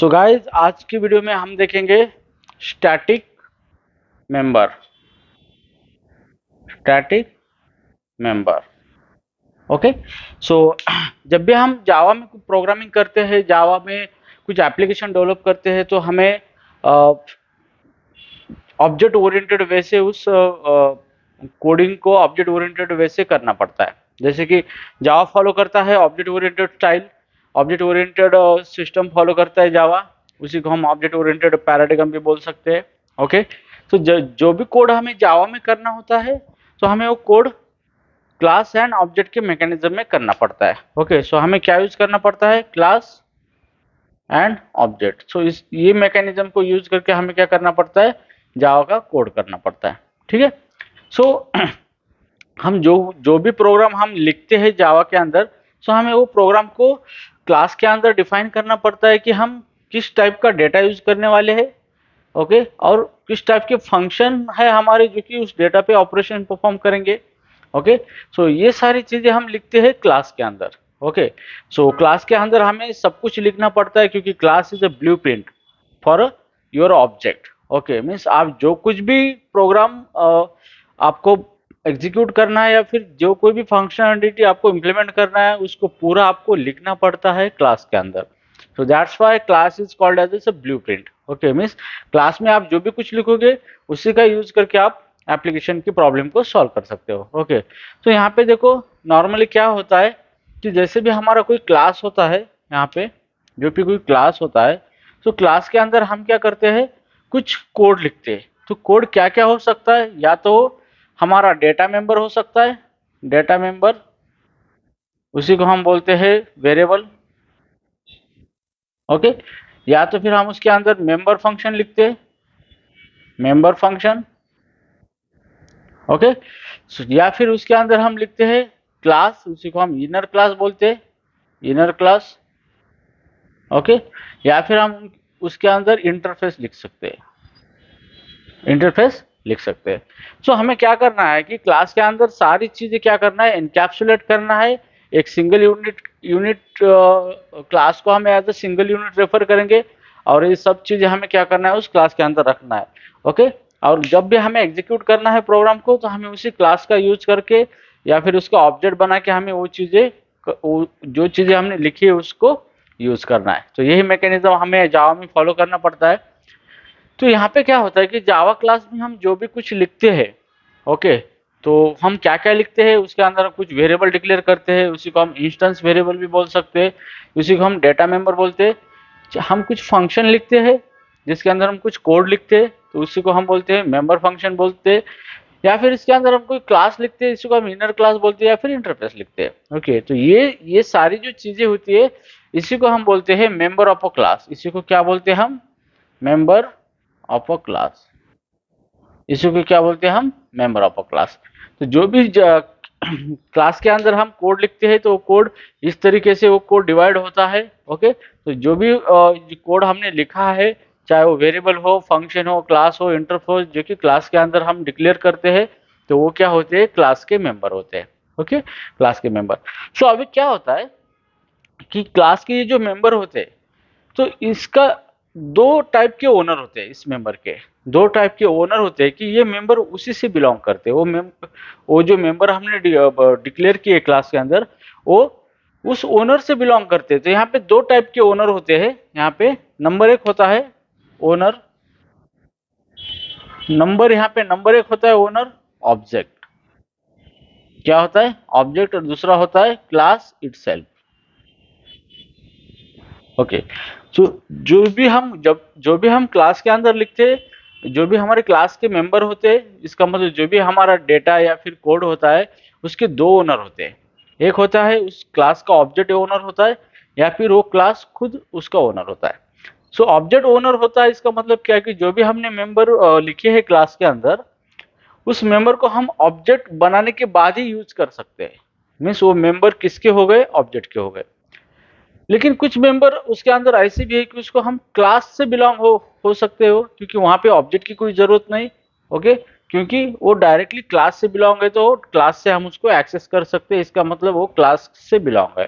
So guys आज की video में हम देखेंगे static member. Static member okay. So जब भी हम जावा में प्रोग्रामिंग करते हैं, जावा में कुछ एप्लीकेशन डेवलप करते हैं, तो हमें ऑब्जेक्ट ओरिएंटेड वे से उस कोडिंग को ऑब्जेक्ट ओरिएंटेड वे से करना पड़ता है। जैसे कि जावा फॉलो करता है object oriented style, object oriented system follow करता है जावा, उसी को हम ऑब्जेक्ट ओरिएंटेड पैराडिग्म भी बोल सकते हैं। ओके, तो जो भी कोड हमें जावा में करना होता है, तो हमें वो कोड क्लास एंड ऑब्जेक्ट के मैकेनिज्म में करना पड़ता है। ओके, सो हमें क्या यूज करना पड़ता है? Class and object. सो इस ये मैकेनिज्म को यूज करके हमें क्या करना पड़ता है? जावा का कोड करना पड़ता है। ठीक है। सो हम जो भी प्रोग्राम हम लिखते हैं जावा के अंदर, सो हमें वो प्रोग्राम को क्लास के अंदर डिफाइन करना पड़ता है कि हम किस टाइप का डेटा यूज करने वाले हैं। ओके, और किस टाइप के फंक्शन है हमारे जो कि उस डेटा पे ऑपरेशन परफॉर्म करेंगे। ओके, सो ये सारी चीजें हम लिखते हैं क्लास के अंदर। ओके, सो क्लास के अंदर हमें सब कुछ लिखना पड़ता है क्योंकि class is a blueprint for your object. Okay, means आप जो कुछ भी प्रोग्राम आपको एग्जीक्यूट करना है या फिर जो कोई भी फंक्शनलिटी आपको इम्प्लीमेंट करना है, उसको पूरा आपको लिखना पड़ता है क्लास के अंदर। So that's why class is called as a blueprint. Okay, means class में आप जो भी कुछ लिखोगे उसी का यूज करके आप एप्लीकेशन की प्रॉब्लम को सॉल्व कर सकते हो। ओके, तो यहाँ पे देखो नॉर्मली क्या होता है कि जैसे भी हमारा कोई क्लास होता है, यहाँ पे जो भी कोई क्लास होता है, तो क्लास के अंदर हम क्या करते हैं? कुछ कोड लिखते हैं। तो कोड क्या क्या हो सकता है? या तो हमारा डेटा मेंबर हो सकता है, डेटा मेंबर, उसी को हम बोलते हैं वेरिएबल। ओके, या तो फिर हम उसके अंदर मेंबर फंक्शन लिखते हैं, मेंबर फंक्शन। ओके, या फिर उसके अंदर हम लिखते हैं क्लास, उसी को हम इनर क्लास बोलते हैं, इनर क्लास। ओके, या फिर हम उसके अंदर इंटरफेस लिख सकते हैं, इंटरफेस लिख सकते हैं। सो हमें क्या करना है कि क्लास के अंदर सारी चीजें क्या करना है? एनकैप्सुलेट करना है। एक सिंगल यूनिट क्लास को हम as a single unit refer करेंगे, और ये सब चीजें हमें क्या करना है? उस क्लास के अंदर रखना है। ओके, और जब भी हमें एग्जीक्यूट करना है प्रोग्राम को, तो हमें उसी क्लास का यूज करके या फिर उसका ऑब्जेक्ट बना के हमें वो चीजें, जो चीजें हमने लिखी है उसको यूज करना है। तो यही मैकेनिज्म हमें जावा में फॉलो करना पड़ता है। तो यहाँ पे क्या होता है कि जावा क्लास में हम जो भी कुछ लिखते हैं, ओके, तो हम क्या क्या लिखते हैं? उसके अंदर हम कुछ वेरिएबल डिक्लेयर करते हैं, उसी को हम इंस्टेंस वेरिएबल भी बोल सकते हैं, उसी को हम डेटा मेंबर बोलते हैं। हम कुछ फंक्शन लिखते हैं जिसके अंदर हम कुछ कोड लिखते हैं, तो उसी को हम बोलते हैं मेंबर फंक्शन बोलते हैं। या फिर इसके अंदर हम कोई क्लास लिखते हैं, इसी को हम इनर क्लास बोलते हैं, या फिर इंटरफेस लिखते हैं। ओके, तो ये सारी जो चीजें होती है, इसी को हम बोलते हैं मेंबर ऑफ अ क्लास। इसी को क्या बोलते हैं हम? Member of a class. इसी को क्या बोलते हैं हम? Member of a class. तो जो भी क्लास के अंदर हम कोड लिखते हैं, तो कोड इस तरीके से वो कोड डिवाइड होता है। ओके, तो जो भी कोड हमने लिखा है, चाहे वो वेरिएबल हो, फंक्शन हो, क्लास हो, इंटरफेस, जो कि क्लास के अंदर हम डिक्लेयर करते हैं, तो वो क्या होते हैं? क्लास के मेंबर होते हैं। ओके, क्लास के मेंबर। सो अभी क्या होता है कि क्लास के ये जो मेंबर होते हैं, तो इसका दो टाइप के ओनर होते हैं। इस मेंबर के दो टाइप के ओनर होते हैं कि ये मेंबर उसी से बिलोंग करते हैं। वो जो मेंबर हमने डिक्लेयर किए क्लास के अंदर, वो उस ओनर से बिलोंग करते हैं। तो यहाँ पे दो टाइप के ओनर होते हैं। यहाँ पे नंबर एक होता है ओनर, नंबर एक होता है ओनर ऑब्जेक्ट। क्या होता है? ऑब्जेक्ट। और दूसरा होता है क्लास इटसेल्फ। ओके, सो जो भी हम क्लास के अंदर लिखते हैं, जो भी हमारे क्लास के मेंबर होते हैं, इसका मतलब जो भी हमारा डेटा या फिर कोड होता है, उसके दो ओनर होते हैं। एक होता है उस क्लास का ऑब्जेक्ट ओनर होता है, या फिर वो क्लास खुद उसका ओनर होता है। सो ऑब्जेक्ट ओनर होता है, इसका मतलब क्या है कि जो भी हमने मेंबर लिखे हैं क्लास के अंदर, उस मेंबर को हम ऑब्जेक्ट बनाने के बाद ही यूज कर सकते हैं। मीन्स वो मेंबर किसके हो गए? ऑब्जेक्ट के हो गए। लेकिन कुछ मेंबर उसके अंदर ऐसे भी है कि उसको हम क्लास से बिलोंग हो सकते हो, क्योंकि वहां पे ऑब्जेक्ट की कोई जरूरत नहीं। ओके, क्योंकि वो डायरेक्टली क्लास से बिलोंग है, तो क्लास से हम उसको एक्सेस कर सकते हैं। इसका मतलब वो क्लास से बिलोंग है।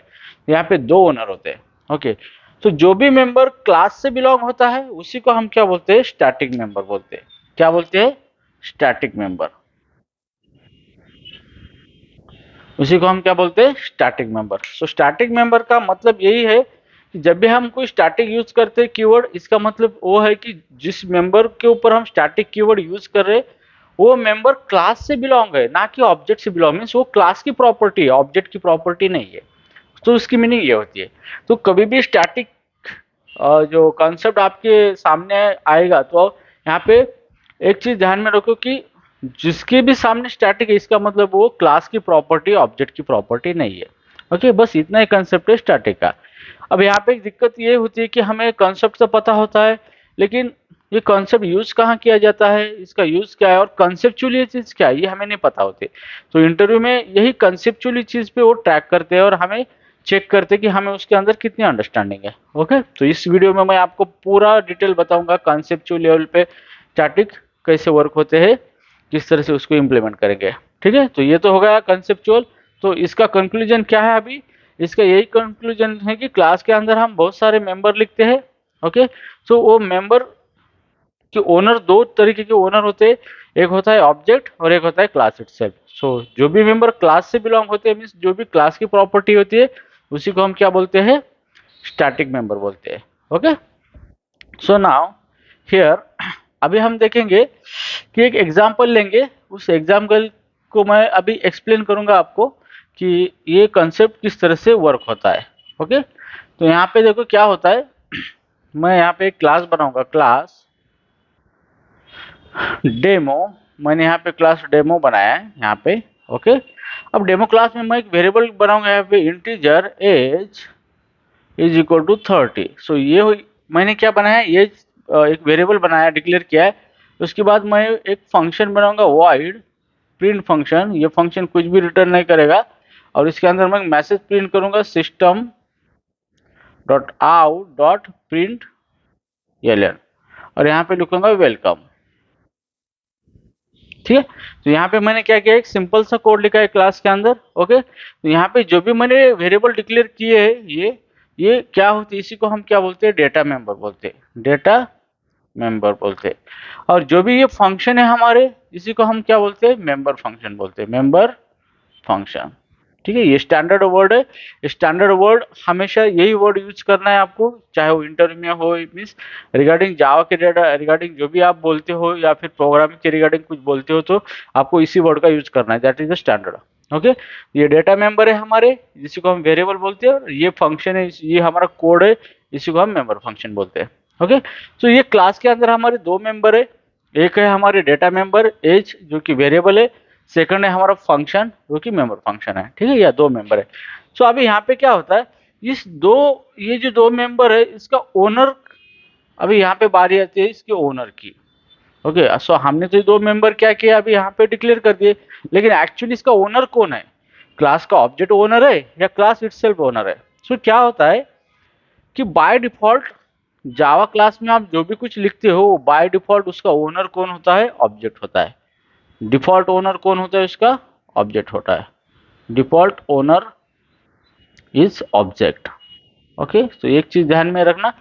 यहाँ पे दो ओनर होते हैं। ओके, तो जो भी मेंबर क्लास से बिलोंग होता है उसी को हम क्या बोलते हैं, स्टैटिक मेंबर बोलते हैं। क्या बोलते हैं, स्टैटिक मेंबर। उसी को हम क्या बोलते हैं, static member. So static member का मतलब यही है कि जब भी हम कोई स्टैटिक यूज करते हैं कीवर्ड, इसका मतलब वो है कि जिस मेंबर के ऊपर हम स्टैटिक कीवर्ड यूज कर रहे हैं वो मेंबर क्लास से बिलोंग है, ना कि ऑब्जेक्ट से बिलोंग। मीन्स वो क्लास की प्रॉपर्टी है, ऑब्जेक्ट की प्रॉपर्टी नहीं है। तो उसकी मीनिंग ये होती है। तो कभी भी स्टैटिक जो कॉन्सेप्ट आपके सामने आएगा तो यहाँ पे एक चीज ध्यान में रखो कि जिसके भी सामने स्टैटिक है इसका मतलब वो क्लास की प्रॉपर्टी ऑब्जेक्ट की प्रॉपर्टी नहीं है। ओके, बस इतना ही कंसेप्ट है स्टैटिक का। अब यहाँ पे एक दिक्कत ये होती है कि हमें कॉन्सेप्ट तो पता होता है लेकिन ये कॉन्सेप्ट यूज कहाँ किया जाता है, इसका यूज क्या है और कंसेप्चुअली ये चीज क्या है ये हमें नहीं पता होती। तो इंटरव्यू में यही कंसेप्चुअली चीज पे वो ट्रैक करते हैं और हमें चेक करते कि हमें उसके अंदर कितनी अंडरस्टैंडिंग है। ओके, तो इस वीडियो में मैं आपको पूरा डिटेल बताऊंगा कॉन्सेप्चुअल लेवल पे स्टैटिक कैसे वर्क होते हैं, किस तरह से उसको इम्प्लीमेंट करेंगे। ठीक है, तो ये तो हो गया कंसेप्चुअल। तो इसका कंक्लूजन क्या है अभी, इसका यही कंक्लूजन है कि क्लास के अंदर हम बहुत सारे मेंबर लिखते हैं। ओके, तो वो मेंबर कि ओनर, दो तरीके के ओनर होते हैं, एक होता है ऑब्जेक्ट और एक होता है क्लास इटसेल्फ। सो जो भी मेंबर क्लास से बिलोंग होते हैं, मीन्स जो भी क्लास की प्रॉपर्टी होती है उसी को हम क्या बोलते हैं, स्टैटिक मेंबर बोलते हैं। ओके, सो नाउ हियर अभी हम देखेंगे कि एक एग्जांपल लेंगे, उस एग्जांपल को मैं अभी एक्सप्लेन करूंगा आपको कि ये कंसेप्ट किस तरह से वर्क होता है। ओके, तो यहाँ पे देखो क्या होता है, मैं यहाँ पे एक क्लास बनाऊंगा, क्लास डेमो। मैंने यहाँ पे क्लास डेमो बनाया है यहाँ पे। ओके, अब डेमो क्लास में मैं एक वेरिएबल बनाऊंगा यहाँ पे, integer age is equal to 30। So ये मैंने क्या बनाया, एज एक वेरिएबल बनाया, डिक्लेयर किया है। उसके बाद मैं एक फंक्शन बनाऊंगा वॉइड प्रिंट फंक्शन। ये फंक्शन कुछ भी रिटर्न नहीं करेगा और इसके अंदर मैं मैसेज प्रिंट करूंगा, system dot out dot println, और यहाँ पे लिखूंगा वेलकम। ठीक है, तो यहाँ पे मैंने क्या किया, एक सिंपल सा कोड लिखा है क्लास के अंदर। ओके, तो यहाँ पे जो भी मैंने वेरिएबल डिक्लेयर किए है ये क्या होती है, इसी को हम क्या बोलते हैं, डेटा मेंबर बोलते हैं, डेटा मेंबर बोलते हैं। और जो भी ये फंक्शन है हमारे, इसी को हम क्या बोलते हैं, मेंबर फंक्शन बोलते हैं, मेंबर फंक्शन। ठीक है, ये स्टैंडर्ड वर्ड है। स्टैंडर्ड वर्ड हमेशा यही वर्ड यूज करना है आपको, चाहे वो इंटरव्यू में हो, मीन्स रिगार्डिंग जावा के रिगार्डिंग जो भी आप बोलते हो या फिर प्रोग्रामिंग के रिगार्डिंग कुछ बोलते हो तो आपको इसी वर्ड का यूज करना है, that is the standard. Okay, ये डेटा मेंबर है हमारे, जिसी को हम वेरिएबल बोलते हैं, और ये फंक्शन है, ये हमारा कोड है, इसी को हम मेंबर फंक्शन बोलते हैं। ओके, तो ये क्लास के अंदर हमारे दो मेंबर है, एक है हमारे डेटा मेंबर एज जो कि वेरिएबल है, सेकंड है हमारा फंक्शन जो कि मेंबर फंक्शन है। ठीक है, या दो मेंबर है। सो अभी यहाँ पे क्या होता है, इस दो, ये जो दो मेंबर है इसका ओनर, अभी यहाँ पे बारी आती है इसके ओनर की। ओके, सो हमने तो दो मेंबर क्या किया, अभी यहाँ पे डिक्लेयर कर दिए, लेकिन एक्चुअली इसका ओनर कौन है, क्लास का ऑब्जेक्ट ओनर है या क्लास इटसेल्फ ओनर है। सो क्या होता है कि बाय डिफॉल्ट जावा क्लास में आप जो भी कुछ लिखते हो बाय डिफॉल्ट उसका ओनर कौन होता है, ऑब्जेक्ट होता है। डिफॉल्ट ओनर कौन होता है उसका, ऑब्जेक्ट होता है। Default owner is object. Okay, तो एक चीज ध्यान में रखना,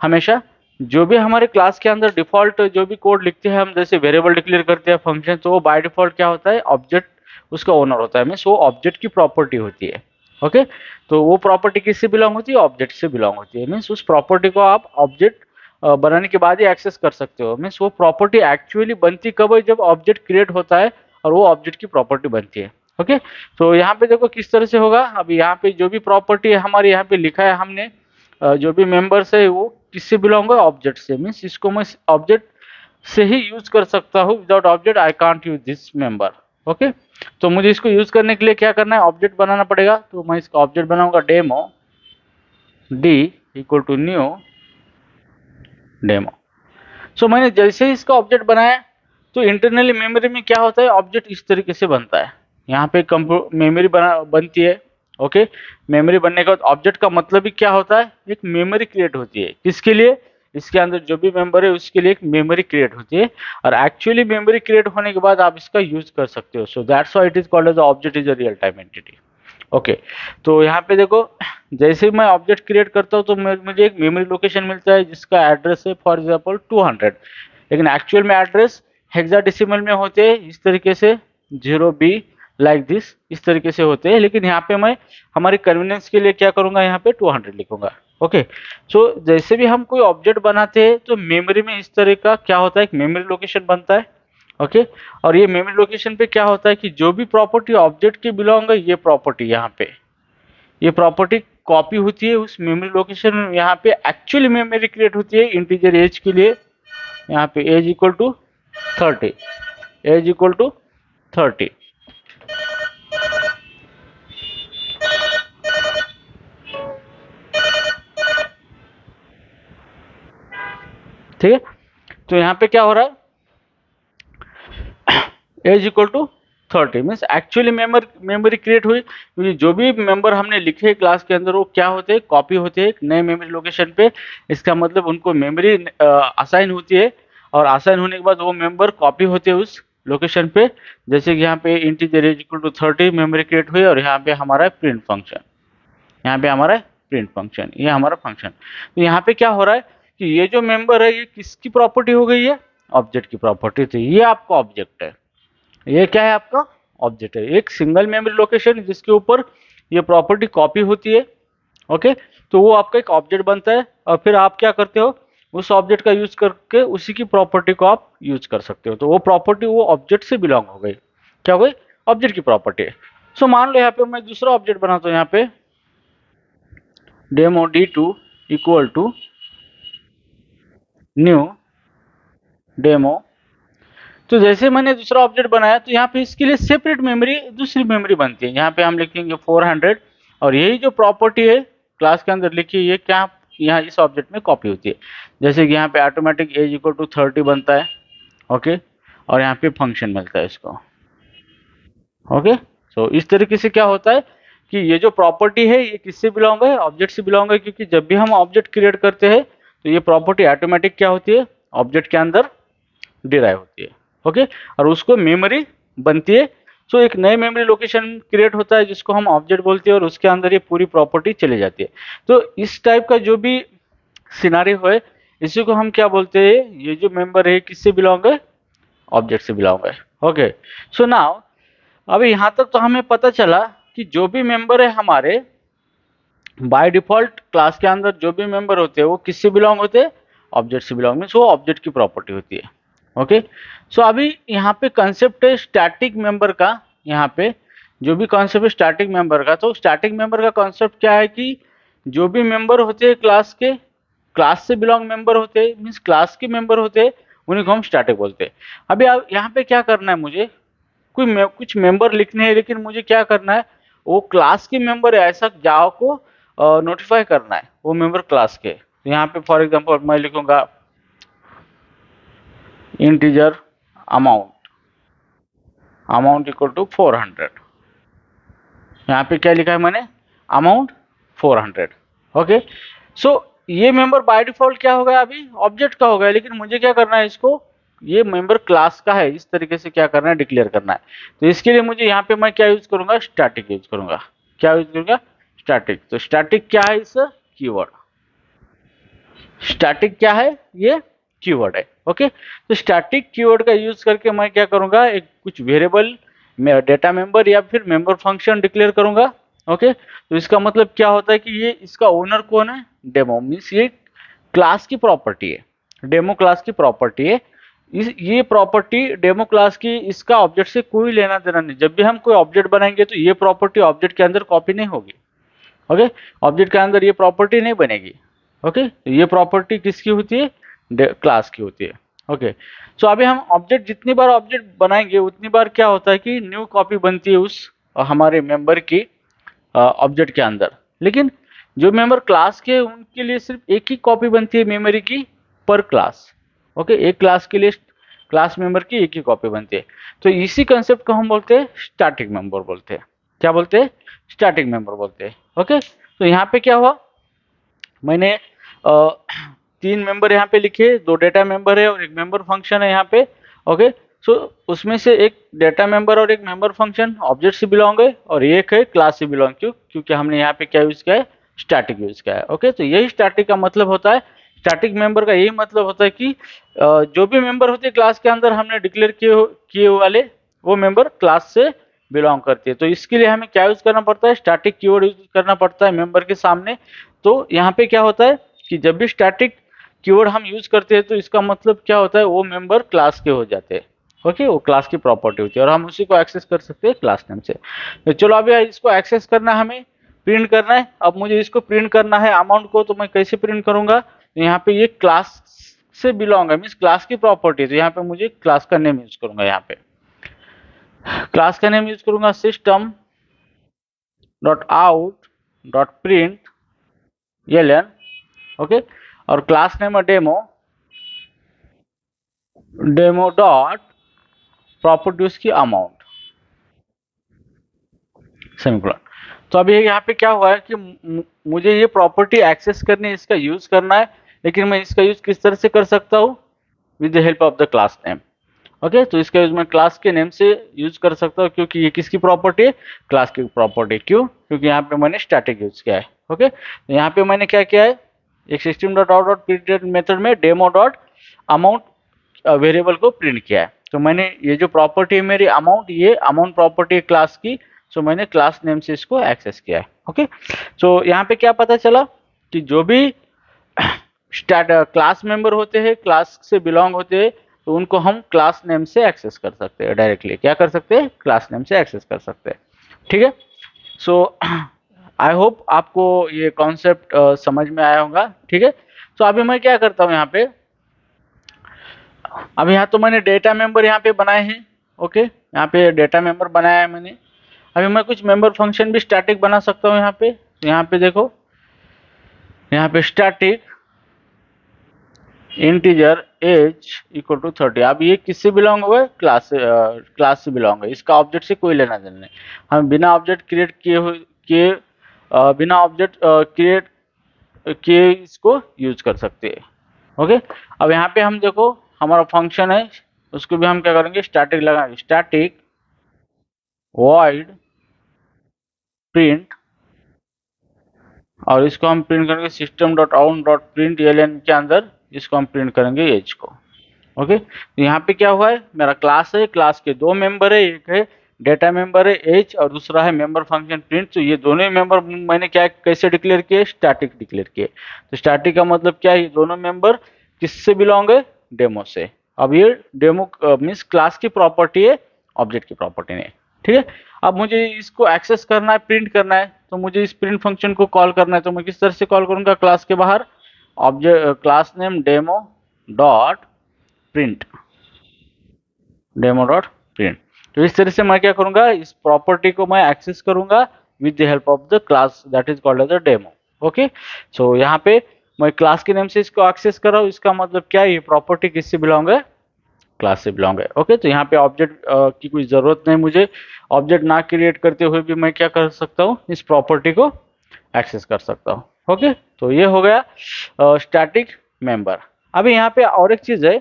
हमेशा जो भी हमारे क्लास के अंदर डिफॉल्ट जो भी कोड लिखते हैं हम, जैसे वेरिएबल डिक्लेयर करते हैं, फंक्शन, तो वो बाय डिफॉल्ट क्या होता है, ऑब्जेक्ट उसका ओनर होता है, मीन्स वो ऑब्जेक्ट की प्रॉपर्टी होती है। ओके, तो वो प्रॉपर्टी किससे बिलोंग होती है, ऑब्जेक्ट से बिलोंग होती है। मीन्स उस प्रॉपर्टी को आप ऑब्जेक्ट बनाने के बाद ही एक्सेस कर सकते हो। मीन्स वो प्रॉपर्टी एक्चुअली बनती कब है, जब ऑब्जेक्ट क्रिएट होता है और वो ऑब्जेक्ट की प्रॉपर्टी बनती है। ओके, तो यहाँ पे देखो किस तरह से होगा, अभी यहाँ पे जो भी प्रॉपर्टी है हमारे यहाँ पे लिखा है हमने, जो भी मेंबर्स है वो किससे बिलोंग है, ऑब्जेक्ट से। मीन्स इसको मैं ऑब्जेक्ट से ही यूज कर सकता हूँ, without object I can't use this member. Okay, तो मुझे इसको यूज करने के लिए क्या करना है, ऑब्जेक्ट बनाना पड़ेगा। तो मैं इसका ऑब्जेक्ट बनाऊंगा demo, D equal to new demo. So मैंने जैसे ही इसका ऑब्जेक्ट बनाया तो इंटरनली मेमोरी में क्या होता है, ऑब्जेक्ट इस तरीके से बनता है। यहाँ पे मेमोरी बनती है। ओके, मेमोरी बनने के बाद ऑब्जेक्ट का मतलब ही क्या होता है, एक मेमोरी क्रिएट होती है, किसके लिए, इसके अंदर जो भी मेंबर है उसके लिए एक मेमोरी क्रिएट होती है, और एक्चुअली मेमोरी क्रिएट होने के बाद आप इसका यूज कर सकते हो। So that's why it is called as object is a real time entity. Okay, तो यहाँ पे देखो, जैसे ही मैं ऑब्जेक्ट क्रिएट करता हूँ तो मुझे एक मेमोरी लोकेशन मिलता है जिसका एड्रेस है फॉर एग्जांपल 200, लेकिन एक्चुअल में एड्रेस हेक्साडेसिमल में होते हैं इस तरीके से 0b लाइक दिस, इस तरीके से होते हैं, लेकिन यहाँ पे मैं हमारी कन्वीनियंस के लिए क्या करूँगा, यहाँ पे 200 लिखूंगा। ओके, सो जैसे भी हम कोई ऑब्जेक्ट बनाते हैं तो मेमोरी में इस तरह का क्या होता है, एक मेमोरी लोकेशन बनता है। ओके, और ये मेमोरी लोकेशन पे क्या होता है कि जो भी प्रॉपर्टी ऑब्जेक्ट की बिलोंग है, ये प्रॉपर्टी यहाँ पे, ये प्रॉपर्टी कॉपी होती है उस मेमोरी लोकेशन में। यहाँ पे एक्चुअली मेमोरी क्रिएट होती है इंटीजर एज के लिए, यहाँ पे age equal to 30, age equal to 30। ठीक है, तो यहाँ पे क्या हो रहा है, age equal to 30 means actually memory create हुई, क्योंकि जो भी मेंबर हमने लिखे क्लास के अंदर वो क्या होते हैं, कॉपी होते हैं एक नए मेमोरी लोकेशन पे। इसका मतलब उनको मेमोरी असाइन होती है, और असाइन होने के बाद वो मेंबर कॉपी होते हैं उस लोकेशन पे। जैसे कि यहाँ पे integer age equal to 30 memory create हुई, और यहाँ पे हमारा प्रिंट फंक्शन, यहाँ पे हमारा प्रिंट फंक्शन, ये हमारा फंक्शन। तो यहाँ पे क्या हो रहा है कि ये जो मेंबर है ये किसकी प्रॉपर्टी हो गई है, ऑब्जेक्ट की प्रॉपर्टी। तो ये आपका ऑब्जेक्ट है, ये क्या है आपका ऑब्जेक्ट है, एक सिंगल मेमोरी लोकेशन जिसके ऊपर ये प्रॉपर्टी कॉपी होती है। ओके, तो वो आपका एक ऑब्जेक्ट बनता है, और फिर आप क्या करते हो, उस ऑब्जेक्ट का यूज करके उसी की प्रॉपर्टी को आप यूज कर सकते हो। तो वो प्रॉपर्टी वो ऑब्जेक्ट से बिलोंग हो गई, क्या हो गई, ऑब्जेक्ट की प्रॉपर्टी है। सो मान लो यहाँ पे मैं दूसरा ऑब्जेक्ट बनाता हूँ, यहाँ पे demo d2 equal to new demo. तो जैसे मैंने दूसरा ऑब्जेक्ट बनाया तो यहाँ पे इसके लिए सेपरेट मेमोरी, दूसरी मेमोरी बनती है। यहाँ पे हम लिखेंगे 400, और यही जो प्रॉपर्टी है क्लास के अंदर लिखी है ये क्या यहाँ इस ऑब्जेक्ट में कॉपी होती है। जैसे कि यहाँ पे ऑटोमेटिक एज इक्वल टू 30 बनता है। ओके, और यहाँ पे फंक्शन मिलता है इसको। ओके, सो इस तरीके से क्या होता है कि ये जो प्रॉपर्टी है ये किससे बिलोंग है, ऑब्जेक्ट से बिलोंग है, क्योंकि जब भी हम ऑब्जेक्ट क्रिएट करते हैं तो ये प्रॉपर्टी ऑटोमेटिक क्या होती है, ऑब्जेक्ट के अंदर डिराइव होती है। ओके, और उसको मेमोरी बनती है। सो एक नए मेमोरी लोकेशन क्रिएट होता है जिसको हम ऑब्जेक्ट बोलते हैं, और उसके अंदर ये पूरी प्रॉपर्टी चली जाती है। तो इस टाइप का जो भी सिनारियो है इसी को हम क्या बोलते हैं, ये जो मेंबर है किससे बिलोंग है, ऑब्जेक्ट से बिलोंग है। ओके, सो नाउ अभी यहाँ तक तो हमें पता चला कि जो भी मेंबर है हमारे बाय डिफॉल्ट क्लास के अंदर जो भी मेंबर होते हैं वो किससे बिलोंग होते हैं, ऑब्जेक्ट से बिलोंग, मीन्स वो ऑब्जेक्ट की प्रॉपर्टी होती है। ओके, सो अभी यहाँ पे कंसेप्ट है स्टैटिक मेंबर का। यहाँ पे जो भी कॉन्सेप्ट है स्टैटिक मेंबर का, तो स्टैटिक मेंबर का कॉन्सेप्ट क्या है कि जो भी मेंबर होते हैं क्लास के, क्लास से बिलोंग मेंबर होते हैं, मीन्स क्लास के मेंबर होते हैं, उन्हीं को हम स्टैटिक बोलते हैं। अभी आप यहाँ पे क्या करना है, मुझे कुछ मेंबर लिखने हैं, लेकिन मुझे क्या करना है, वो क्लास के मेंबर है ऐसा जावा को नोटिफाई करना है, वो मेंबर क्लास के। तो यहाँ पे फॉर एग्जांपल मैं लिखूंगा integer amount, amount equal to 400। यहाँ पे क्या लिखा है मैंने, अमाउंट 400। ओके, सो ये मेंबर बाय डिफॉल्ट क्या हो गया, अभी ऑब्जेक्ट का हो गया, लेकिन मुझे क्या करना है, इसको ये मेंबर क्लास का है इस तरीके से क्या करना है, डिक्लेयर करना है। तो इसके लिए मुझे यहाँ पे मैं क्या यूज करूंगा, स्टैटिक यूज करूंगा। क्या यूज करूंगा, स्टैटिक। तो स्टैटिक क्या है, इस कीवर्ड, स्टैटिक क्या है, ये कीवर्ड है। ओके, तो स्टैटिक कीवर्ड का यूज करके मैं क्या करूंगा, एक कुछ वेरिएबल डेटा मेंबर या फिर मेंबर फंक्शन डिक्लेयर करूंगा। ओके, तो इसका मतलब क्या होता है कि ये इसका ओनर कौन है, डेमो, मीन्स ये क्लास की प्रॉपर्टी है, डेमो क्लास की प्रॉपर्टी है। ये प्रॉपर्टी डेमो क्लास की, इसका ऑब्जेक्ट से कोई लेना देना नहीं। जब भी हम कोई ऑब्जेक्ट बनाएंगे तो ये प्रॉपर्टी ऑब्जेक्ट के अंदर कॉपी नहीं होगी। ओके, ऑब्जेक्ट के अंदर ये प्रॉपर्टी नहीं बनेगी। ओके, ये प्रॉपर्टी किसकी होती है, क्लास की होती है। ओके, सो अभी हम ऑब्जेक्ट जितनी बार ऑब्जेक्ट बनाएंगे उतनी बार क्या होता है कि न्यू कॉपी बनती है उस हमारे मेंबर की ऑब्जेक्ट के अंदर। लेकिन जो मेंबर क्लास के उनके लिए सिर्फ एक ही कॉपी बनती है मेमोरी की पर क्लास। ओके, एक क्लास के लिए क्लास मेंबर की एक ही कॉपी बनती है। तो इसी कंसेप्ट को हम बोलते हैं स्टैटिक मेंबर बोलते हैं। क्या बोलते हैं, स्टैटिक मेंबर बोलते हैं। ओके, तो यहाँ पे क्या हुआ, मैंने 3 मेंबर यहाँ पे लिखे, 2 डेटा मेंबर है और एक मेंबर फंक्शन है यहाँ पे। ओके, सो उसमें से एक डेटा मेंबर और एक मेंबर फंक्शन ऑब्जेक्ट से बिलोंग है और एक है क्लास से बिलोंग, क्योंकि हमने यहाँ पे क्या यूज किया है, स्टैटिक यूज किया है। ओके, तो यही स्टैटिक का मतलब होता है। स्टैटिक मेंबर का यही मतलब होता है कि जो भी मेंबर होते हैं क्लास के अंदर हमने डिक्लेयर किए वाले, वो मेंबर क्लास से बिलोंग करते हैं। तो इसके लिए हमें क्या यूज करना पड़ता है, स्टैटिक कीवर्ड यूज करना पड़ता है मेंबर के सामने। तो यहाँ पे क्या होता है कि जब भी स्टैटिक कीवर्ड हम यूज करते हैं तो इसका मतलब क्या होता है, वो मेंबर क्लास के हो जाते हैं। ओके, वो क्लास की प्रॉपर्टी होती है और हम उसी को एक्सेस कर सकते हैं क्लास नेम से। तो चलो अभी इसको एक्सेस करना है, हमें प्रिंट करना है। अब मुझे इसको प्रिंट करना है अमाउंट को, तो मैं कैसे प्रिंट करूंगा, तो यहाँ पे ये क्लास से बिलोंग है, मीन्स क्लास की प्रॉपर्टी है। तो यहाँ पे मुझे क्लास का नेम यूज करूंगा, यहाँ पे क्लास का नेम यूज करूंगा system dot out dot println. Okay, और क्लास नेम है डेमो, डेमो डॉट प्रॉपर्टी उसकी अमाउंट, सेमीकोलन। तो अभी यहाँ पे क्या हुआ है कि मुझे ये प्रॉपर्टी एक्सेस करनी है, इसका यूज करना है, लेकिन मैं इसका यूज किस तरह से कर सकता हूँ, with the help of the class name. Okay, तो इसका यूज मैं क्लास के नेम से यूज कर सकता हूँ, क्योंकि ये किसकी प्रॉपर्टी है, क्लास की प्रॉपर्टी। क्यों, क्योंकि यहाँ पे मैंने स्टैटिक यूज किया है। ओके, तो यहाँ पे मैंने क्या किया है, एक system dot out dot printed method में डेमो डॉट अमाउंट वेरिएबल को प्रिंट किया है। तो मैंने ये जो प्रॉपर्टी है मेरी अमाउंट, ये अमाउंट प्रॉपर्टी है क्लास की, सो मैंने क्लास नेम से इसको एक्सेस किया है। ओके, सो यहाँ पे क्या पता चला कि जो भी क्लास मेंबर होते हैं, क्लास से बिलोंग होते हैं, तो उनको हम क्लास नेम से एक्सेस कर सकते हैं डायरेक्टली। क्या कर सकते हैं, क्लास नेम से एक्सेस कर सकते हैं। ठीक है, सो आई होप आपको ये कॉन्सेप्ट समझ में आया होगा। ठीक है, तो अभी मैं क्या करता हूँ, यहाँ पे अब यहाँ तो मैंने डेटा मेंबर यहाँ पे बनाए हैं। ओके, यहाँ पे डेटा मेंबर बनाया है मैंने। अभी मैं कुछ मेंबर फंक्शन भी स्टैटिक बना सकता हूँ यहाँ पे। तो यहाँ पे देखो, यहाँ पे static integer age equal to 30। अब ये किससे बिलोंग हुआ है, क्लास से बिलोंग है, इसका ऑब्जेक्ट से कोई लेना देना नहीं। हम बिना ऑब्जेक्ट क्रिएट बिना ऑब्जेक्ट क्रिएट किए इसको यूज कर सकते हैं। ओके, अब यहाँ पे हम देखो हमारा फंक्शन है, उसको भी हम क्या करेंगे, स्टैटिक लगाएंगे, स्टैटिक वॉइड प्रिंट, और इसको हम प्रिंट करेंगे system dot out dot println के अंदर, इसको हम प्रिंट करेंगे एज को। ओके, तो यहाँ पे क्या हुआ है, मेरा क्लास है, क्लास के दो मेंबर है, एक है डेटा मेंबर है एज और दूसरा है मेंबर फंक्शन प्रिंट। तो ये दोनों मेंबर मैंने क्या कैसे डिक्लेयर किए, स्टैटिक डिक्लेयर किए। तो स्टैटिक का मतलब क्या है, ये दोनों मेंबर किससे बिलोंग है, डेमो से। अब ये डेमो मीन्स क्लास की प्रॉपर्टी है, ऑब्जेक्ट की प्रॉपर्टी नहीं। ठीक है, अब मुझे इसको एक्सेस करना है, प्रिंट करना है, तो मुझे इस प्रिंट फंक्शन को कॉल करना है। तो मैं किस तरह से कॉल करूंगा, क्लास के बाहर object class name demo dot print, demo dot print. तो इस तरह से मैं क्या करूंगा, इस प्रॉपर्टी को मैं एक्सेस करूंगा with the help of the class that is called as the demo. Okay, so यहाँ पे मैं क्लास के नेम से इसको एक्सेस कर रहा हूँ, इसका मतलब क्या है, ये प्रॉपर्टी किससे बिलोंग है, क्लास से बिलोंग है। ओके, तो यहाँ पे ऑब्जेक्ट की कोई जरूरत नहीं, मुझे ऑब्जेक्ट ना क्रिएट करते हुए भी मैं क्या कर सकता हूँ, इस प्रॉपर्टी को एक्सेस कर सकता हूँ। ओके, तो ये हो गया स्टैटिक मेंबर। अभी यहाँ पे और एक चीज है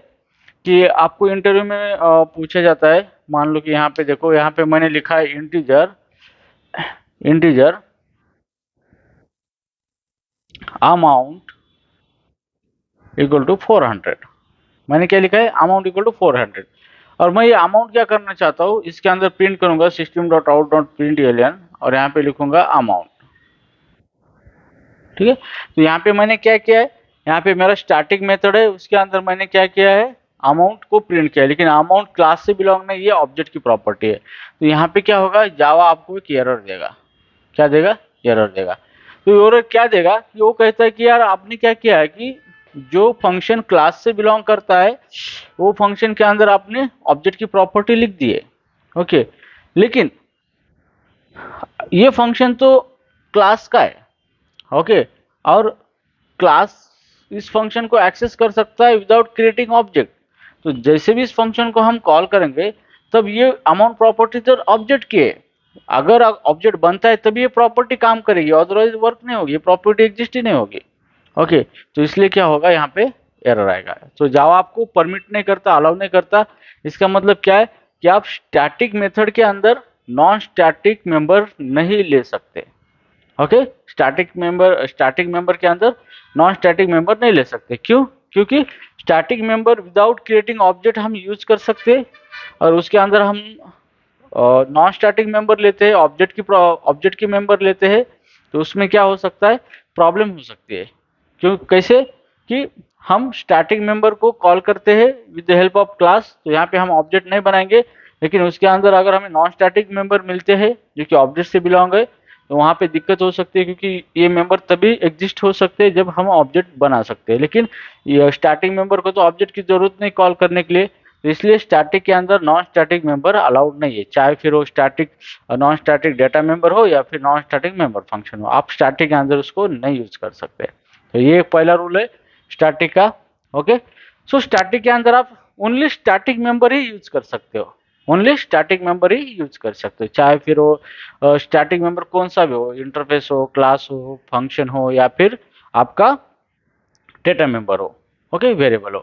कि आपको इंटरव्यू में पूछा जाता है, मान लो कि यहाँ पे देखो, यहाँ पे मैंने लिखा है integer integer amount equal to 400। मैंने क्या लिखा है, अमाउंट इक्वल टू 400, और मैं ये अमाउंट क्या करना चाहता हूँ, इसके अंदर प्रिंट करूंगा system dot out dot print alien, और यहाँ पे लिखूंगा अमाउंट। ठीक है, तो यहाँ पे मैंने क्या किया है, यहाँ पे मेरा स्टैटिक मेथड है, उसके अंदर मैंने क्या किया है, अमाउंट को प्रिंट किया, लेकिन अमाउंट क्लास से बिलोंग नहीं, ये ऑब्जेक्ट की प्रॉपर्टी है। तो यहाँ पे क्या होगा, जावा आपको एक एरर देगा। क्या देगा, एरर देगा। तो एरर क्या देगा कि वो कहता है कि यार आपने क्या किया है कि जो फंक्शन क्लास से बिलोंग करता है, वो फंक्शन के अंदर आपने ऑब्जेक्ट की प्रॉपर्टी लिख दी है। ओके, लेकिन ये फंक्शन तो क्लास का है। ओके, और क्लास इस फंक्शन को एक्सेस कर सकता है विदाउट क्रिएटिंग ऑब्जेक्ट। तो जैसे भी इस फंक्शन को हम कॉल करेंगे, तब ये अमाउंट प्रॉपर्टी तो ऑब्जेक्ट की है, अगर ऑब्जेक्ट बनता है तभी ये प्रॉपर्टी काम करेगी, अदरवाइज वर्क नहीं होगी, ये प्रॉपर्टी एग्जिस्ट ही नहीं होगी। ओके, तो इसलिए क्या होगा, यहाँ पे एरर आएगा। तो जावा आपको परमिट नहीं करता, अलाउ नहीं करता इसका मतलब क्या है कि आप स्टैटिक मेथड के अंदर नॉन स्टैटिक मेंबर नहीं ले सकते। ओके, स्टैटिक मेंबर के अंदर नॉन स्टैटिक मेंबर नहीं ले सकते। क्यों? क्योंकि static member without creating object हम यूज कर सकते, और उसके अंदर हम नॉन स्टैटिक मेंबर लेते हैं, ऑब्जेक्ट की मेंबर लेते हैं, तो उसमें क्या हो सकता है, प्रॉब्लम हो सकती है। क्यों? कैसे? कि हम स्टैटिक मेंबर को कॉल करते हैं with the help of class, तो यहाँ पे हम ऑब्जेक्ट नहीं बनाएंगे, लेकिन उसके अंदर अगर हमें नॉन स्टैटिक मेंबर मिलते हैं जो कि ऑब्जेक्ट से बिलोंग है, तो वहाँ पे दिक्कत हो सकती है, क्योंकि ये मेंबर तभी एग्जिस्ट हो सकते हैं जब हम ऑब्जेक्ट बना सकते हैं, लेकिन ये स्टैटिक मेंबर को तो ऑब्जेक्ट की जरूरत नहीं कॉल करने के लिए, तो इसलिए स्टैटिक के अंदर नॉन स्टैटिक मेंबर अलाउड नहीं है, चाहे फिर वो static non static data member हो या फिर नॉन स्टैटिक मेंबर फंक्शन हो, आप स्टैटिक के अंदर उसको नहीं यूज कर सकते। तो ये पहला रूल है स्टैटिक का। ओके, सो स्टैटिक के अंदर आप ओनली स्टैटिक मेंबर ही यूज कर सकते हो, ओनली स्टैटिक मेंबर ही यूज कर सकते हो, चाहे फिर वो स्टैटिक मेंबर कौन सा भी हो, इंटरफेस हो, क्लास हो, फंक्शन हो, या फिर आपका डेटा मेंबर हो, ओके, वेरिएबल हो।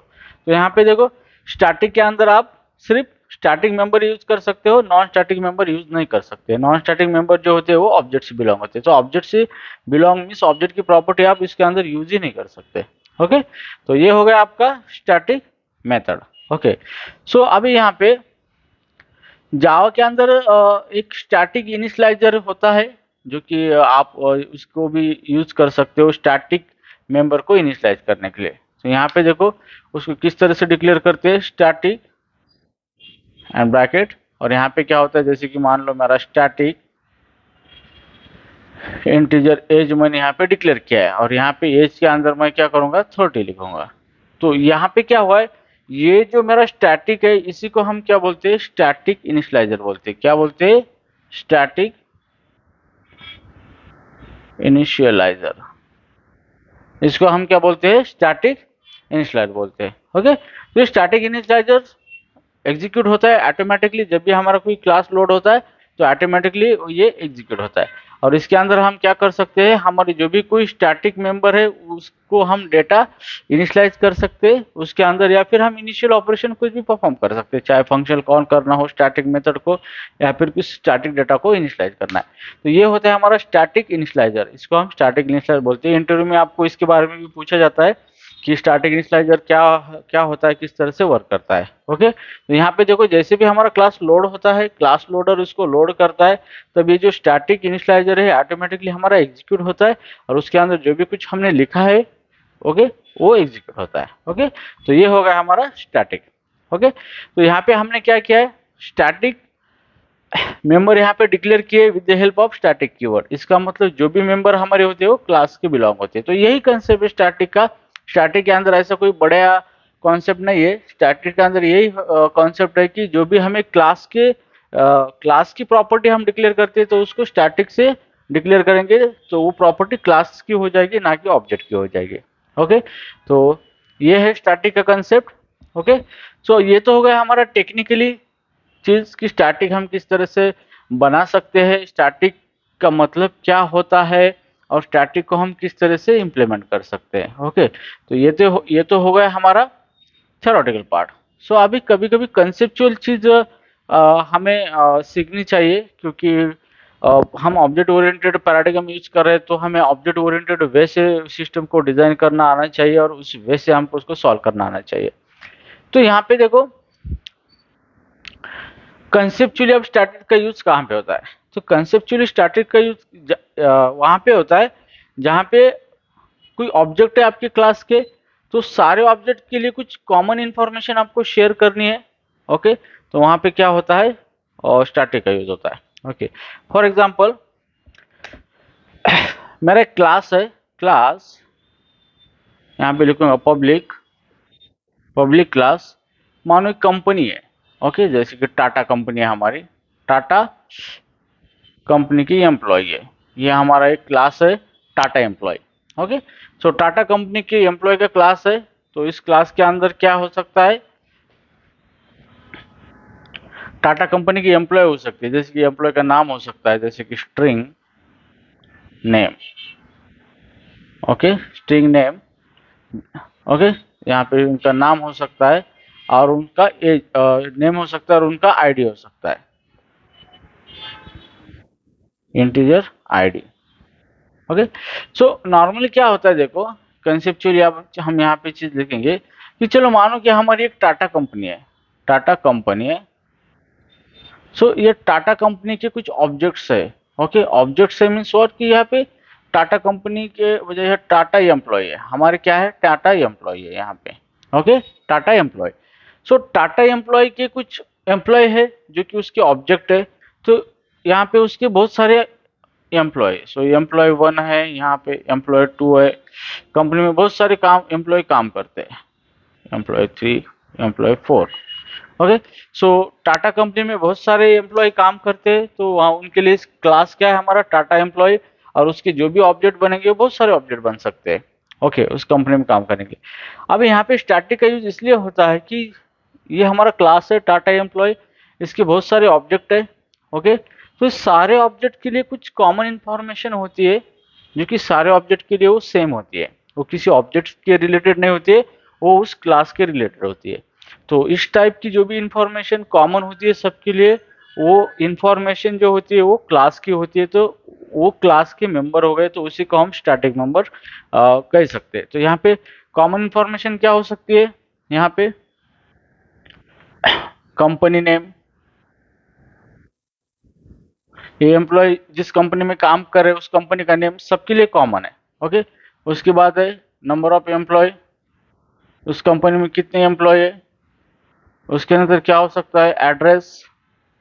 तो यहाँ पे देखो, स्टैटिक के अंदर आप सिर्फ स्टैटिक मेंबर यूज कर सकते हो, नॉन स्टैटिक मेंबर यूज नहीं कर सकते। नॉन स्टैटिक मेंबर जो होते हैं वो ऑब्जेक्ट से बिलोंग होते हैं, तो ऑब्जेक्ट से बिलोंग मीन्स ऑब्जेक्ट की प्रॉपर्टी आप इसके अंदर यूज ही नहीं कर सकते। ओके, तो ये हो गया आपका स्टैटिक मेथड। ओके, सो अभी यहाँ पे जावा के अंदर एक स्टैटिक इनिशियलाइजर होता है, जो कि आप उसको भी यूज कर सकते हो स्टैटिक मेंबर को इनिशियलाइज करने के लिए। तो यहाँ पे देखो उसको किस तरह से डिक्लेयर करते हैं, स्टैटिक एंड ब्रैकेट, और यहाँ पे क्या होता है, जैसे कि मान लो मेरा स्टैटिक इंटीजर एज मैंने यहाँ पे डिक्लेयर किया है, और यहाँ पे एज के अंदर मैं क्या करूंगा, 30 लिखूंगा। तो यहाँ पे क्या हुआ है, ये जो मेरा स्टैटिक है इसी को हम क्या बोलते हैं, स्टैटिक इनिशियलाइजर बोलते हैं। क्या बोलते हैं? Static initialiser. इसको हम क्या बोलते हैं, स्टैटिक इनिशियलाइजर बोलते हैं। ओके, तो स्टैटिक इनिशियलाइजर एग्जीक्यूट होता है ऑटोमेटिकली जब भी हमारा कोई क्लास लोड होता है, तो ऑटोमेटिकली ये एग्जीक्यूट होता है। और इसके अंदर हम क्या कर सकते हैं, हमारी जो भी कोई स्टैटिक मेंबर है उसको हम डेटा इनिशियलाइज कर सकते हैं उसके अंदर, या फिर हम इनिशियल ऑपरेशन कुछ भी परफॉर्म कर सकते हैं, चाहे फंक्शन कॉल करना हो स्टैटिक मेथड को, या फिर कुछ स्टैटिक डेटा को इनिशियलाइज करना है। तो ये होता है हमारा स्टैटिक इनिशियलाइजर, इसको हम स्टैटिक इनिशियलाइजर बोलते हैं। इंटरव्यू में आपको इसके बारे में भी पूछा जाता है कि स्टैटिक इनिशियलाइजर क्या क्या होता है, किस तरह से वर्क करता है। ओके, तो यहाँ पे देखो, जैसे भी हमारा क्लास लोड होता है, क्लास लोडर उसको लोड करता है, तब ये जो स्टैटिक इनिशियलाइजर है ऑटोमेटिकली हमारा एग्जीक्यूट होता है, और उसके अंदर जो भी कुछ हमने लिखा है, ओके, वो एग्जीक्यूट होता है। ओके, तो ये होगा हमारा स्टैटिक। ओके, तो यहाँ पे हमने क्या किया है, स्टैटिक मेंबर यहाँ पे डिक्लेयर किए with the help of static keyword. इसका मतलब जो भी मेंबर हमारे होते हैं वो क्लास के बिलोंग होते हैं। तो यही कंसेप्ट है स्टैटिक का। स्टैटिक के अंदर ऐसा कोई बड़ा कॉन्सेप्ट नहीं है, स्टैटिक के अंदर यही कॉन्सेप्ट है कि जो भी हमें क्लास की प्रॉपर्टी हम डिक्लेयर करते हैं, तो उसको स्टैटिक से डिक्लेयर करेंगे, तो वो प्रॉपर्टी क्लास की हो जाएगी, ना कि ऑब्जेक्ट की हो जाएगी। ओके, तो ये है स्टैटिक का कंसेप्ट। ओके, सो ये तो हो गया हमारा टेक्निकली चीज की स्टैटिक हम किस तरह से बना सकते हैं, स्टैटिक का मतलब क्या होता है, और स्टैटिक को हम किस तरह से इम्प्लीमेंट कर सकते हैं। ओके, तो ये तो हो गया हमारा थ्योरेटिकल पार्ट। सो अभी कभी कभी कंसेप्चुअल चीज हमें सीखनी चाहिए, क्योंकि हम ऑब्जेक्ट ओरिएंटेड पैराडिग्म यूज कर रहे हैं, तो हमें ऑब्जेक्ट ओरिएंटेड वे से सिस्टम को डिजाइन करना आना चाहिए, और उस वे से हमको उसको सॉल्व करना आना चाहिए। तो यहाँ पे देखो, कंसेप्चुअली अब स्टैटिक का यूज कहाँ पे होता है, तो कंसेप्चुअली स्टैटिक का यूज वहां पे होता है जहाँ पे कोई ऑब्जेक्ट है आपके क्लास के, तो सारे ऑब्जेक्ट के लिए कुछ कॉमन इंफॉर्मेशन आपको शेयर करनी है। ओके, तो वहां पे क्या होता है, और स्टैटिक का यूज होता है। ओके, फॉर एग्जांपल मेरा एक क्लास है, क्लास यहाँ पे लिखूंगा पब्लिक क्लास, मानो एक कंपनी है। ओके, जैसे कि टाटा कंपनी है हमारी, टाटा कंपनी की एम्प्लॉय है, ये हमारा एक क्लास है टाटा एम्प्लॉय। ओके, सो टाटा कंपनी के एम्प्लॉय का क्लास है, तो इस क्लास के अंदर क्या हो सकता है, टाटा कंपनी की एम्प्लॉय हो सकती है, जैसे कि एम्प्लॉय का नाम हो सकता है, जैसे कि string name. Okay, string name. Okay, यहाँ पे उनका नाम हो सकता है, और उनका एज नेम हो सकता है और उनका आईडी हो सकता है, integer ID. Okay, so normally क्या होता है, देखो कंसेप्चुअली अब हम यहाँ पे चीज लिखेंगे कि चलो मानो कि हमारी एक टाटा कंपनी है, टाटा कंपनी है। सो ये टाटा कंपनी के कुछ ऑब्जेक्ट्स है। ओके, ऑब्जेक्ट्स है मीन्स व्हाट, कि यहाँ पे टाटा कंपनी के वजह से टाटा एम्प्लॉय है, हमारे क्या है, टाटा एम्प्लॉय है यहाँ पे। Okay, Tata employ. So Tata employ के कुछ एम्प्लॉय है जो कि उसके ऑब्जेक्ट है। तो यहाँ पे उसके बहुत सारे एम्प्लॉय, सो एम्प्लॉय 1 है, यहाँ पे एम्प्लॉय 2 है। कंपनी में बहुत सारे काम एम्प्लॉय काम करते हैं, एम्प्लॉय 3, एम्प्लॉय 4। ओके, सो टाटा कंपनी में बहुत सारे एम्प्लॉय काम करते हैं, तो वहाँ उनके लिए क्लास क्या है, हमारा टाटा एम्प्लॉय। और उसके जो भी ऑब्जेक्ट बनेंगे वो बहुत सारे ऑब्जेक्ट बन सकते हैं। ओके, उस कंपनी में काम करेंगे। अब यहाँ पे स्टैटिक का यूज इसलिए होता है कि ये हमारा क्लास है टाटा एम्प्लॉय, इसके बहुत सारे ऑब्जेक्ट है। ओके, तो इस सारे ऑब्जेक्ट के लिए कुछ कॉमन इंफॉर्मेशन होती है, जो कि सारे ऑब्जेक्ट के लिए वो सेम होती है, वो किसी ऑब्जेक्ट के रिलेटेड नहीं होती है, वो उस क्लास के रिलेटेड होती है। तो इस टाइप की जो भी इंफॉर्मेशन कॉमन होती है सबके लिए, वो इंफॉर्मेशन जो होती है वो क्लास की होती है, तो वो क्लास के मेंबर हो गए, तो उसी को हम स्टैटिक मेंबर कह सकते हैं। तो यहाँ पे कॉमन इंफॉर्मेशन क्या हो सकती है, यहाँ पे कंपनी नेम, ये एम्प्लॉय जिस कंपनी में काम कर रहे हैं उस कंपनी का नेम सबके लिए कॉमन है। ओके, उसके बाद है नंबर ऑफ एम्प्लॉय, उस कंपनी में कितने एम्प्लॉय है। उसके अंदर क्या हो सकता है, एड्रेस,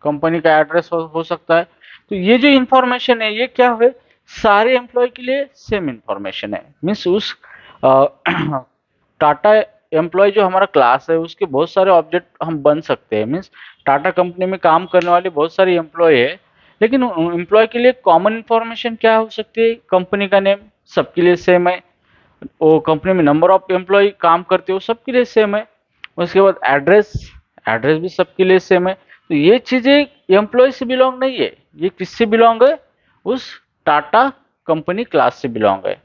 कंपनी का एड्रेस हो सकता है। तो ये जो इंफॉर्मेशन है ये क्या है, सारे एम्प्लॉय के लिए सेम इंफॉर्मेशन है। मीन्स उस टाटा एम्प्लॉय जो हमारा क्लास है उसके बहुत सारे ऑब्जेक्ट हम बन सकते हैं। मीन्स टाटा कंपनी में काम करने वाले बहुत सारे एम्प्लॉय है, लेकिन एम्प्लॉय के लिए कॉमन इंफॉर्मेशन क्या हो सकती है, कंपनी का नेम सबके लिए सेम है, वो कंपनी में नंबर ऑफ एम्प्लॉय काम करते हो सबके लिए सेम है। उसके बाद एड्रेस, एड्रेस भी सबके लिए सेम है। तो ये चीजें एम्प्लॉय से बिलोंग नहीं है, ये किससे बिलोंग है, उस टाटा कंपनी क्लास से बिलोंग है।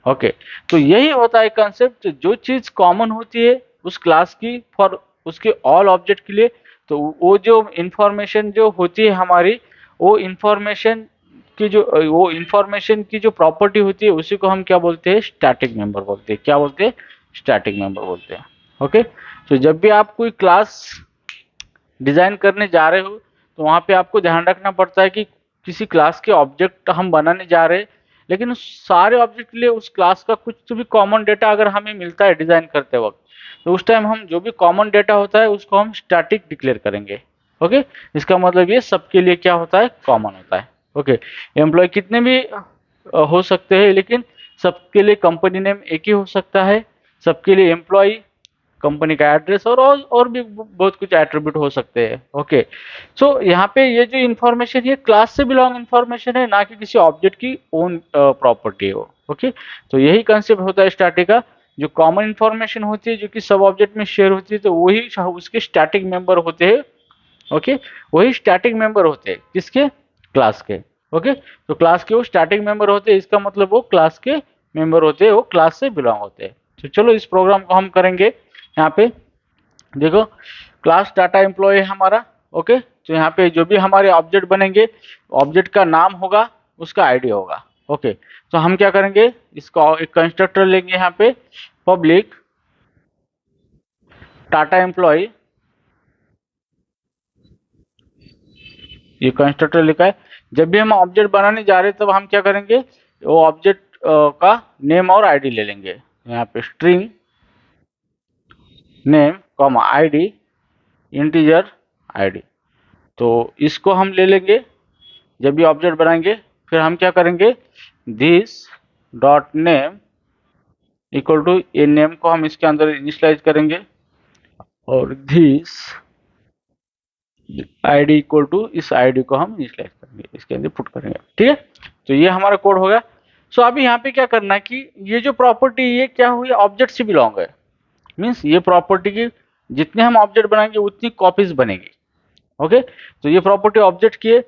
ओके, तो यही होता है कंसेप्ट, जो चीज कॉमन होती है उस क्लास की फॉर उसके ऑल ऑब्जेक्ट के लिए, तो वो जो इंफॉर्मेशन जो होती है हमारी, वो इंफॉर्मेशन की जो प्रॉपर्टी होती है उसी को हम क्या बोलते हैं, स्टैटिक मेंबर बोलते हैं। क्या बोलते हैं, स्टैटिक मेंबर बोलते हैं। ओके, तो जब भी आप कोई क्लास डिजाइन करने जा रहे हो तो वहां पे आपको ध्यान रखना पड़ता है कि किसी क्लास के ऑब्जेक्ट हम बनाने जा रहे हैं, लेकिन उस सारे ऑब्जेक्ट के लिए उस क्लास का कुछ तो भी कॉमन डेटा अगर हमें मिलता है डिजाइन करते वक्त, तो उस टाइम हम जो भी कॉमन डेटा होता है उसको हम स्टैटिक डिक्लेयर करेंगे। ओके, इसका मतलब ये सबके लिए क्या होता है, कॉमन होता है। ओके, एम्प्लॉय कितने भी हो सकते हैं, लेकिन सबके लिए कंपनी नेम एक ही हो सकता है, सबके लिए एम्प्लॉय, कंपनी का एड्रेस और भी बहुत कुछ एट्रीब्यूट हो सकते हैं। ओके, सो यहाँ पे ये जो इन्फॉर्मेशन ये क्लास से बिलोंग इन्फॉर्मेशन है, ना कि किसी ऑब्जेक्ट की ओन प्रॉपर्टी हो। ओके, तो यही कंसेप्ट होता है स्टैटिक का, जो कॉमन इन्फॉर्मेशन होती है जो कि सब ऑब्जेक्ट में शेयर होती है, तो वही उसके स्टैटिक मेंबर होते हैं। ओके, वही स्टैटिक मेंबर होते हैं किसके, क्लास के। ओके, तो क्लास के वो स्टैटिक मेंबर होते हैं, इसका मतलब वो क्लास के मेंबर होते हैं, वो क्लास से बिलोंग होते हैं। तो चलो इस प्रोग्राम को हम करेंगे। यहाँ पे देखो, क्लास डाटा एम्प्लॉय है हमारा। ओके, तो यहाँ पे जो भी हमारे ऑब्जेक्ट बनेंगे, ऑब्जेक्ट का नाम होगा, उसका आईडी होगा। ओके, तो हम क्या करेंगे, इसका एक कंस्ट्रक्टर लेंगे यहाँ पे, पब्लिक टाटा एम्प्लॉय, ये कंस्ट्रक्टर लिखा है। जब भी हम ऑब्जेक्ट बनाने जा रहे हैं तब हम क्या करेंगे, वो ऑब्जेक्ट का नेम और आईडी ले लेंगे। यहाँ पे string name comma ID, integer ID, तो इसको हम ले लेंगे जब भी ऑब्जेक्ट बनाएंगे। फिर हम क्या करेंगे, this dot name equal to, ये नेम को हम इसके अंदर इनिशियलाइज करेंगे, और दिस आईडी इक्वल टू, इस आईडी को हम इनिशियलाइज करेंगे, इसके अंदर पुट करेंगे। ठीक है, तो ये हमारा कोड हो गया। सो अभी यहाँ पे क्या करना है कि ये जो प्रॉपर्टी ये क्या हुई, ऑब्जेक्ट से बिलोंग है। मीन्स ये प्रॉपर्टी की जितने हम ऑब्जेक्ट बनाएंगे उतनी कॉपीज बनेगी। ओके, तो ये प्रॉपर्टी ऑब्जेक्ट की है।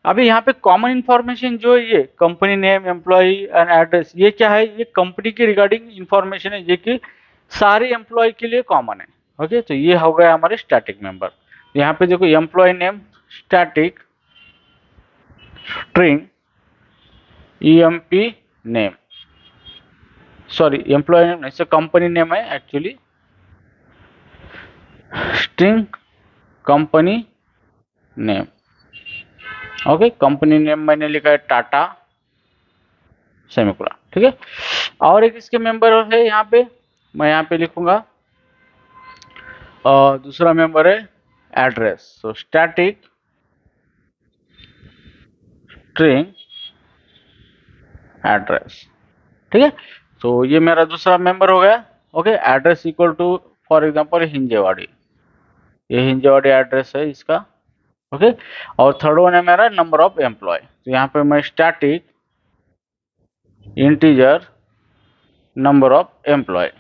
अभी यहाँ पे कॉमन इंफॉर्मेशन जो है, ये company name, employee and address, ये क्या है, ये कंपनी के रिगार्डिंग इंफॉर्मेशन है, जो कि सारे एम्प्लॉय के लिए कॉमन है। ओके, तो ये हो गया हमारे स्टैटिक मेंबर। यहाँ पे देखो employee name static string EMP name, sorry employee name नहीं, कंपनी नेम है actually, string company name. Okay, company name मैंने लिखा है टाटा सेमीकोलन, ठीक है। और एक इसके मेंबर है यहाँ पे, मैं यहाँ पे लिखूंगा दूसरा मेंबर है address, so static string address, ठीक है। तो ये मेरा दूसरा मेंबर हो गया। Okay, address equal to for example Hinjewadi, ये हिंजेवाड़ी एड्रेस है इसका। ओके, और थर्ड वन है मेरा नंबर ऑफ एम्प्लॉय, तो यहाँ पे मैं static integer number of employee,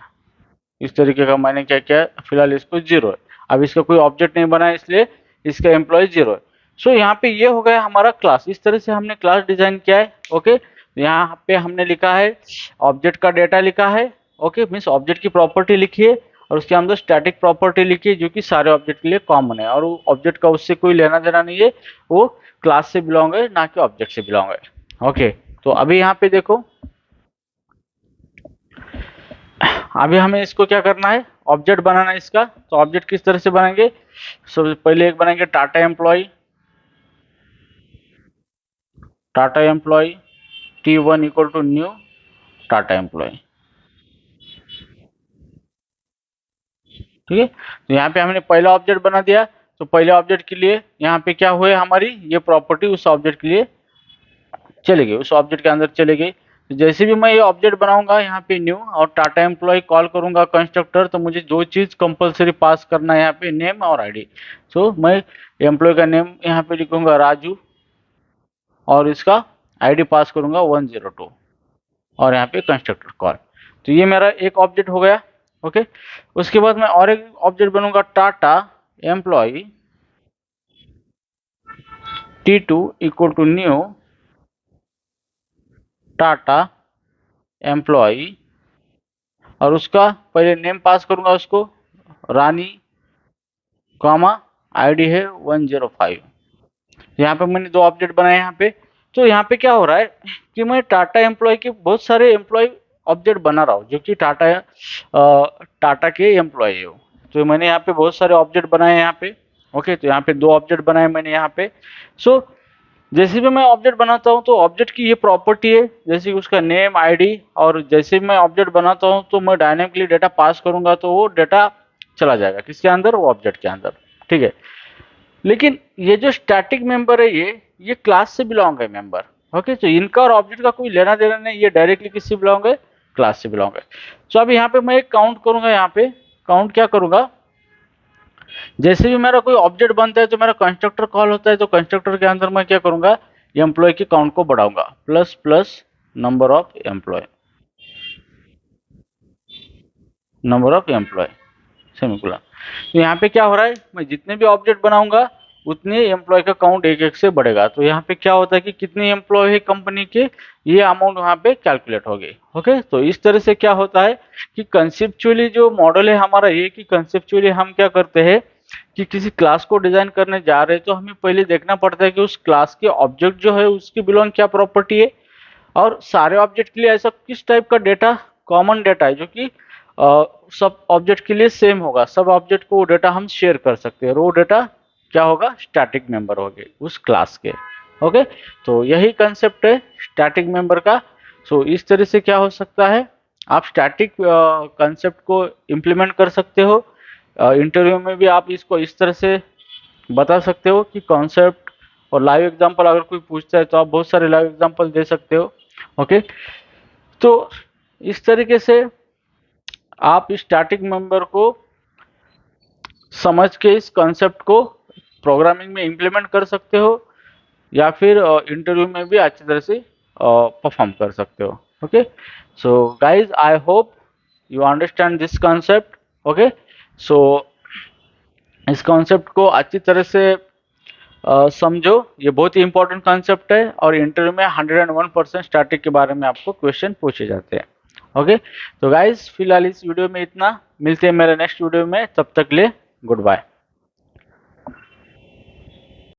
इस तरीके का मैंने क्या किया, फिलहाल इसको 0 है, अब इसका कोई ऑब्जेक्ट नहीं बना है इसलिए इसका एम्प्लॉय 0 है। सो यहाँ पे ये हो गया हमारा क्लास, इस तरह से हमने क्लास डिजाइन किया है। ओके, यहाँ पे हमने लिखा है ऑब्जेक्ट का डेटा लिखा है। ओके, मीन्स ऑब्जेक्ट की प्रॉपर्टी लिखी है और उसके अंदर स्टैटिक प्रॉपर्टी लिखी है जो कि सारे ऑब्जेक्ट के लिए कॉमन है, और वो ऑब्जेक्ट का उससे कोई लेना देना नहीं है, वो क्लास से बिलोंग है ना कि ऑब्जेक्ट से बिलोंग है। ओके, तो अभी यहाँ पे देखो, अभी हमें इसको क्या करना है, ऑब्जेक्ट बनाना है इसका। तो ऑब्जेक्ट किस तरह से बनाएंगे, सबसे पहले एक बनाएंगे Tata employee, Tata employee T1 equal to new Tata employee, ठीक है। तो यहाँ पे हमने पहला ऑब्जेक्ट बना दिया, तो पहले ऑब्जेक्ट के लिए यहाँ पे क्या हुए, हमारी ये प्रॉपर्टी उस ऑब्जेक्ट के लिए चले गई, उस ऑब्जेक्ट के अंदर चले गई। तो जैसे भी मैं ये ऑब्जेक्ट बनाऊंगा यहाँ पे न्यू और टाटा एम्प्लॉय कॉल करूंगा कंस्ट्रक्टर, तो मुझे दो चीज कंपलसरी पास करना है यहाँ पे, नेम और आईडी। सो मैं एम्प्लॉय का नेम यहाँ पे लिखूंगा राजू और इसका आईडी पास करूंगा 102 और यहाँ पे कंस्ट्रक्टर कॉल। तो ये मेरा एक ऑब्जेक्ट हो गया। ओके, उसके बाद मैं और एक ऑब्जेक्ट बनूंगा Tata employee T2 equal to new Tata employee, और उसका पहले नेम पास करूंगा उसको रानी, कॉमा आईडी है 105। यहाँ पे मैंने दो ऑब्जेक्ट बनाए यहाँ पे। तो यहाँ पे क्या हो रहा है कि मैं टाटा एम्प्लॉय के बहुत सारे एम्प्लॉय ऑब्जेक्ट बना रहा हूँ जो कि टाटा के एम्प्लॉय है वो। तो मैंने यहाँ पे बहुत सारे ऑब्जेक्ट बनाए हैं यहाँ पे। ओके, तो यहाँ पे दो ऑब्जेक्ट बनाए मैंने यहाँ पे। सो जैसे भी मैं ऑब्जेक्ट बनाता हूँ तो ऑब्जेक्ट की ये प्रॉपर्टी है, जैसे कि उसका नेम आईडी, और जैसे भी मैं ऑब्जेक्ट बनाता हूँ तो मैं डायनेमिकली डेटा पास करूंगा तो वो डेटा चला जाएगा किसके अंदर, वो ऑब्जेक्ट के अंदर, ठीक है। लेकिन ये जो स्टैटिक मेंबर है ये क्लास से बिलोंग है मेंबर। ओके, तो इनका और ऑब्जेक्ट का कोई लेना देना नहीं, ये डायरेक्टली किससे बिलोंग है, क्लास से बिलोंग है। सो अब यहाँ पे मैं एक काउंट करूंगा, यहाँ पे काउंट क्या करूंगा, जैसे भी मेरा कोई ऑब्जेक्ट बनता है तो मेरा कंस्ट्रक्टर कॉल होता है, तो कंस्ट्रक्टर के अंदर मैं क्या करूंगा, एम्प्लॉय के काउंट को बढ़ाऊंगा, plus plus number of employee, number of employee semicolon. तो यहाँ पे क्या हो रहा है, मैं जितने भी ऑब्जेक्ट बनाऊंगा उतने एम्प्लॉय का काउंट एक एक से बढ़ेगा। तो यहाँ पे क्या होता है कि कितने एम्प्लॉय है कंपनी के, ये अमाउंट वहाँ पे कैलकुलेट हो गई। ओके, तो इस तरह से क्या होता है कि कंसेप्चुअली जो मॉडल है हमारा ये, कि कंसेप्चुअली हम क्या करते हैं कि किसी क्लास को डिजाइन करने जा रहे हैं तो हमें पहले देखना पड़ता है कि उस क्लास के ऑब्जेक्ट जो है उसकी बिलोंग क्या प्रॉपर्टी है, और सारे ऑब्जेक्ट के लिए ऐसा किस टाइप का डेटा कॉमन डेटा है जो कि सब ऑब्जेक्ट के लिए सेम होगा, सब ऑब्जेक्ट को वो डेटा हम शेयर कर सकते हैं, और वो डेटा क्या होगा, स्टैटिक मेंबर होंगे उस क्लास के। ओके, तो यही कंसेप्ट है स्टैटिक मेंबर का। सो इस तरह से क्या हो सकता है, आप स्टैटिक कंसेप्ट को इम्प्लीमेंट कर सकते हो। इंटरव्यू में भी आप इसको इस तरह से बता सकते हो कि कॉन्सेप्ट, और लाइव एग्जांपल अगर कोई पूछता है तो आप बहुत सारे लाइव एग्जांपल दे सकते हो। ओके, तो इस तरीके से आप स्टैटिक मेंबर को समझ के इस कॉन्सेप्ट को प्रोग्रामिंग में इम्प्लीमेंट कर सकते हो, या फिर इंटरव्यू में भी अच्छी तरह से परफॉर्म कर सकते हो। Okay, so guys I hope you understand this concept. Okay, so इस कॉन्सेप्ट को अच्छी तरह से समझो, ये बहुत ही इंपॉर्टेंट कॉन्सेप्ट है, और इंटरव्यू में 101% स्टैटिक के बारे में आपको क्वेश्चन पूछे जाते हैं। ओके, तो गाइस फिलहाल इस वीडियो में इतना, मिलते हैं मेरे नेक्स्ट वीडियो में, तब तक ले गुड बाय।